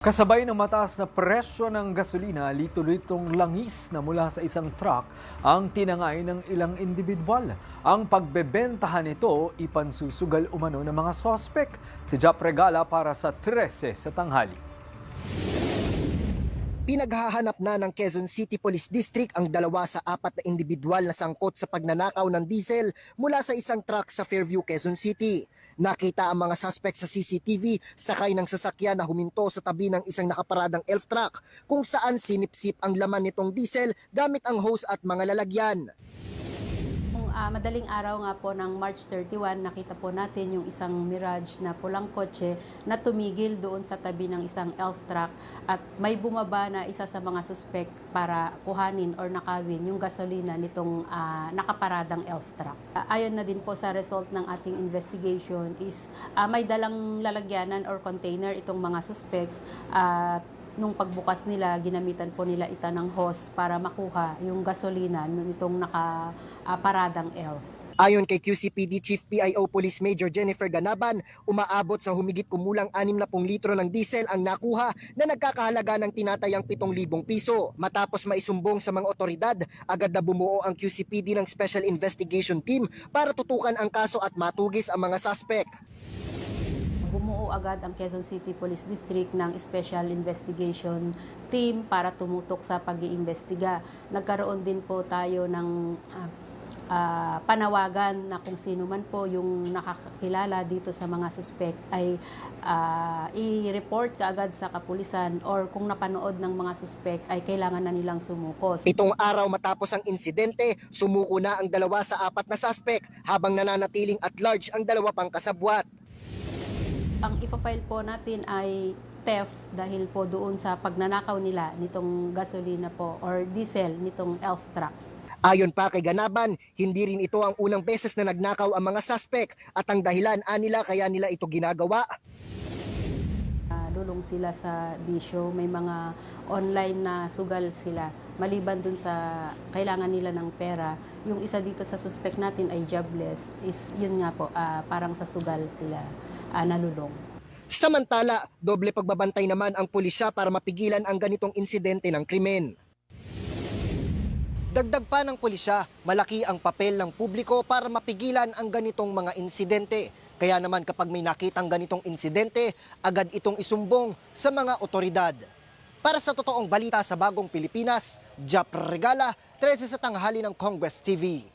Kasabay ng mataas na presyo ng gasolina, lito-litong langis na mula sa isang truck ang tinangay ng ilang individual. Ang pagbebentahan nito ipansusugal umano ng mga sospek. Si Jap Regala para sa 13 sa tanghali. Pinaghahanap na ng Quezon City Police District ang 2 sa 4 na individual na sangkot sa pagnanakaw ng diesel mula sa isang truck sa Fairview, Quezon City. Nakita ang mga suspect sa CCTV sakay ng sasakyan na huminto sa tabi ng isang nakaparadang elf truck kung saan sinipsip ang laman nitong diesel gamit ang hose at mga lalagyan. Madaling araw nga po ng March 31, nakita po natin yung isang Mirage na pulang kotse na tumigil doon sa tabi ng isang elf truck at may bumaba na isa sa mga suspect para kuhanin or nakawin yung gasolina nitong nakaparadang elf truck. Ayon na din po sa result ng ating investigation is may dalang lalagyanan or container itong mga suspects at nung pagbukas nila, ginamitan po nila ita ng hose para makuha yung gasolina nitong nakaparadang elf. Ayon kay QCPD Chief PIO Police Major Jennifer Ganaban, umaabot sa humigit kumulang 60 litro ng diesel ang nakuha na nagkakahalaga ng tinatayang 7,000 piso. Matapos maisumbong sa mga otoridad, agad na bumuo ang QCPD ng Special Investigation Team para tutukan ang kaso at matugis ang mga suspect. Bumuo agad ang Quezon City Police District ng Special Investigation Team para tumutok sa pag-iimbestiga. Nagkaroon din po tayo ng panawagan na kung sino man po yung nakakilala dito sa mga suspect ay i-report kaagad sa kapulisan or kung napanood ng mga suspect ay kailangan na nilang sumuko. Itong araw matapos ang insidente, sumuko na ang 2 sa 4 na suspect habang nananatiling at large ang 2 pang kasabwat. Ang ipa-file po natin ay theft dahil po doon sa pagnanakaw nila nitong gasolina po or diesel nitong elf truck. Ayon pa kay Ganaban, hindi rin ito ang unang beses na nagnakaw ang mga suspect at ang dahilan nila kaya nila ito ginagawa. Lulong sila sa bisyo, may mga online na sugal sila. Maliban dun sa kailangan nila ng pera, yung isa dito sa suspect natin ay jobless, is yun nga po, parang sa sugal sila nalulong. Samantala, doble pagbabantay naman ang pulisya para mapigilan ang ganitong insidente ng krimen. Dagdag pa ng pulisya, malaki ang papel ng publiko para mapigilan ang ganitong mga insidente. Kaya naman kapag may nakitang ganitong insidente, agad itong isumbong sa mga otoridad. Para sa totoong balita sa Bagong Pilipinas, Jap Regala, 13 sa tanghali ng Congress TV.